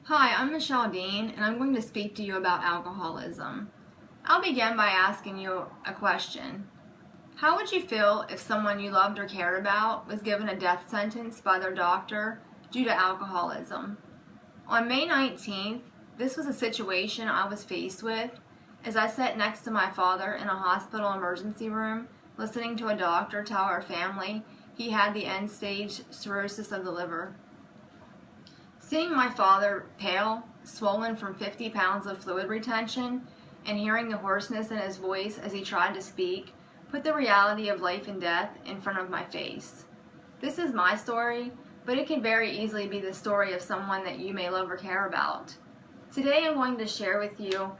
Hi, I'm Michelle Dean, and I'm going to speak to you about alcoholism. I'll begin by asking you a question. How would you feel if someone you loved or cared about was given a death sentence by their doctor due to alcoholism? On May 19th, this was a situation I was faced with as I sat next to my father in a hospital emergency room listening to a doctor tell our family he had the end-stage cirrhosis of the liver. Seeing my father pale, swollen from 50 pounds of fluid retention, and hearing the hoarseness in his voice as he tried to speak put the reality of life and death in front of my face. This is my story, but it could very easily be the story of someone that you may love or care about. Today I'm going to share with you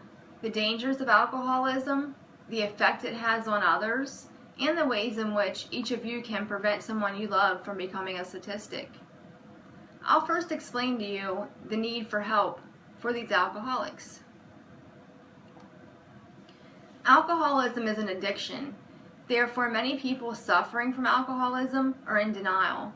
the dangers of alcoholism, the effect it has on others, and the ways in which each of you can prevent someone you love from becoming a statistic. I'll first explain to you the need for help for these alcoholics. Alcoholism is an addiction. Therefore, many people suffering from alcoholism are in denial.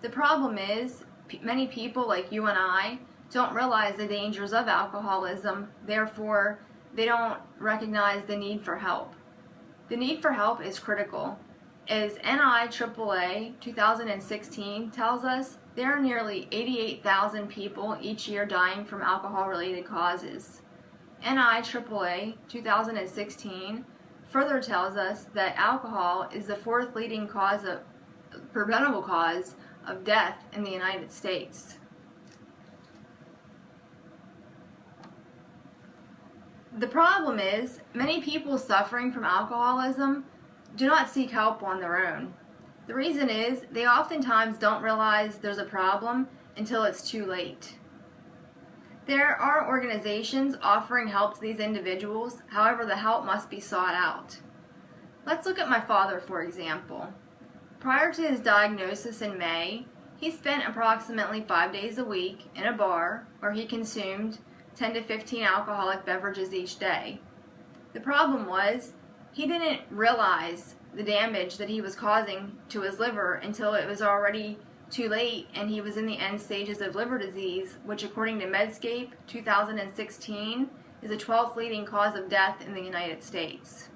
The problem is, many people like you and I don't realize the dangers of alcoholism. Therefore, they don't recognize the need for help. The need for help is critical. As NIAAA 2016 tells us, there are nearly 88,000 people each year dying from alcohol-related causes. NIAAA 2016 further tells us that alcohol is the fourth leading preventable cause of death in the United States. The problem is, many people suffering from alcoholism do not seek help on their own. The reason is, they oftentimes don't realize there's a problem until it's too late. There are organizations offering help to these individuals, however the help must be sought out. Let's look at my father, for example. Prior to his diagnosis in May, he spent approximately 5 days a week in a bar where he consumed 10 to 15 alcoholic beverages each day. The problem was, he didn't realize the damage that he was causing to his liver until it was already too late and he was in the end stages of liver disease, which according to Medscape 2016 is the 12th leading cause of death in the United States.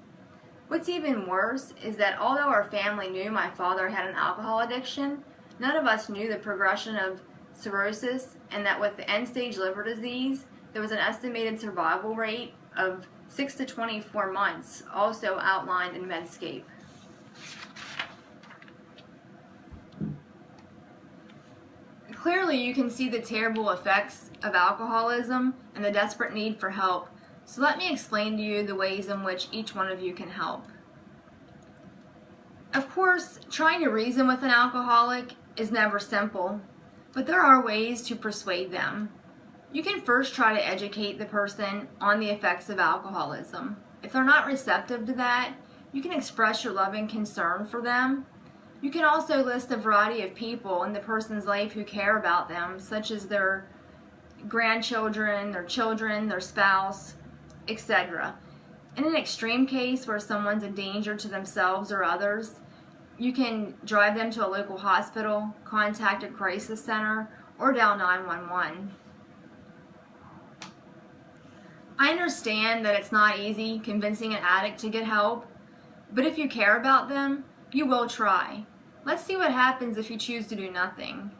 What's even worse is that although our family knew my father had an alcohol addiction, none of us knew the progression of cirrhosis, and that with the end-stage liver disease, there was an estimated survival rate of 6 to 24 months, also outlined in Medscape. Clearly, you can see the terrible effects of alcoholism and the desperate need for help. So let me explain to you the ways in which each one of you can help. Of course, trying to reason with an alcoholic is never simple, but there are ways to persuade them. You can first try to educate the person on the effects of alcoholism. If they're not receptive to that, you can express your love and concern for them. You can also list a variety of people in the person's life who care about them, such as their grandchildren, their children, their spouse, etc. In an extreme case where someone's a danger to themselves or others, you can drive them to a local hospital, contact a crisis center, or dial 911. I understand that it's not easy convincing an addict to get help, but if you care about them, you will try. Let's see what happens if you choose to do nothing.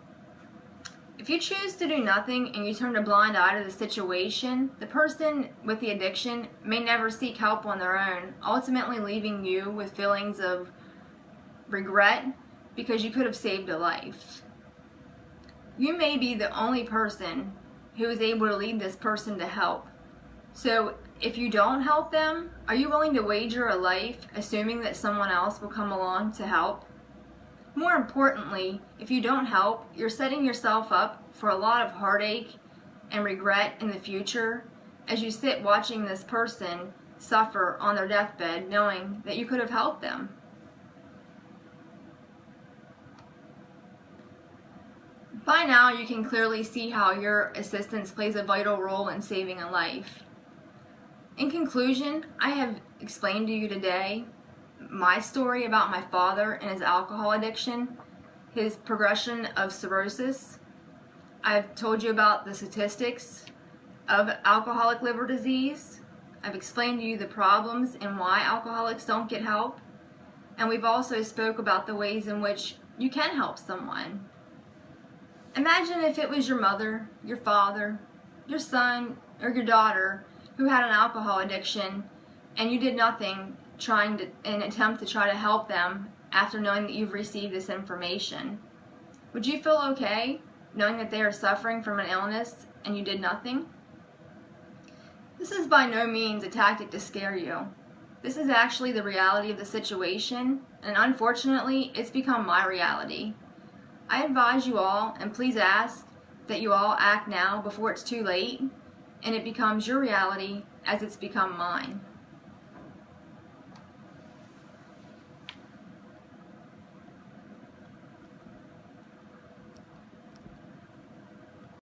If you choose to do nothing and you turn a blind eye to the situation, the person with the addiction may never seek help on their own, ultimately leaving you with feelings of regret because you could have saved a life. You may be the only person who is able to lead this person to help. So if you don't help them, are you willing to wager a life assuming that someone else will come along to help? More importantly, if you don't help, you're setting yourself up for a lot of heartache and regret in the future as you sit watching this person suffer on their deathbed knowing that you could have helped them. By now, you can clearly see how your assistance plays a vital role in saving a life. In conclusion, I have explained to you today my story about my father and his alcohol addiction, his progression of cirrhosis, I've told you about the statistics of alcoholic liver disease. I've explained to you the problems and why alcoholics don't get help. And we've also spoke about the ways in which you can help someone. Imagine if it was your mother, your father, your son, or your daughter who had an alcohol addiction and you did nothing in an attempt to try to help them after knowing that you've received this information. Would you feel okay knowing that they are suffering from an illness and you did nothing? This is by no means a tactic to scare you. This is actually the reality of the situation, and unfortunately, it's become my reality. I advise you all, and please ask, that you all act now before it's too late, and it becomes your reality as it's become mine.